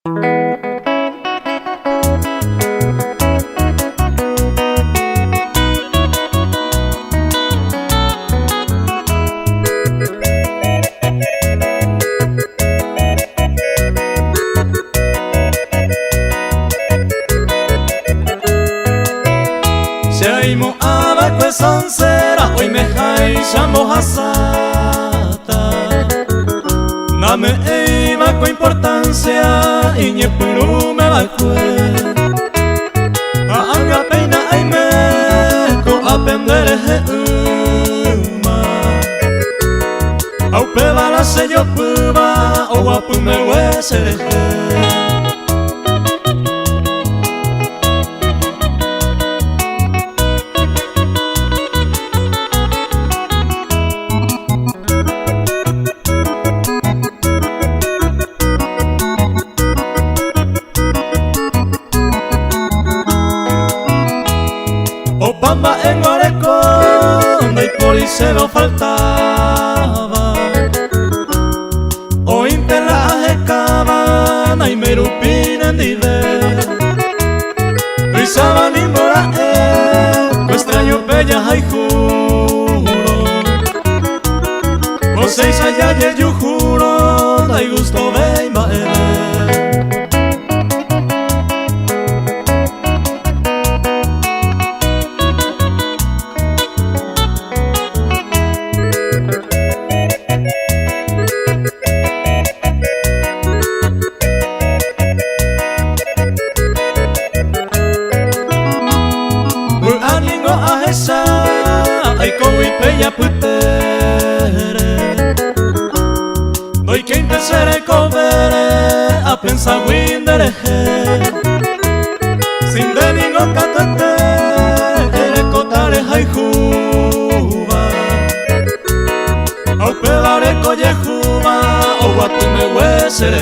Seimo abaco soncera, hoy me hay chambo hasata. Name eiva con importancia, y ñe puru me va a anga peina ay me ko aprender uma. Au peba la sello puba, o guapu me huese. Pamba en Oreco, donde por y se lo faltaba. O intela ajecabana y merupina en dile. Rizaba ni mora pues extraño bella hay juro. Con seis allá y yo juro, dai gusto ve maere. Ay coi peya putere Doi que intesere covere A pensa windere Sin de ningo catete Ere cotare hai juba Au pelare colle juba O guatu me huesere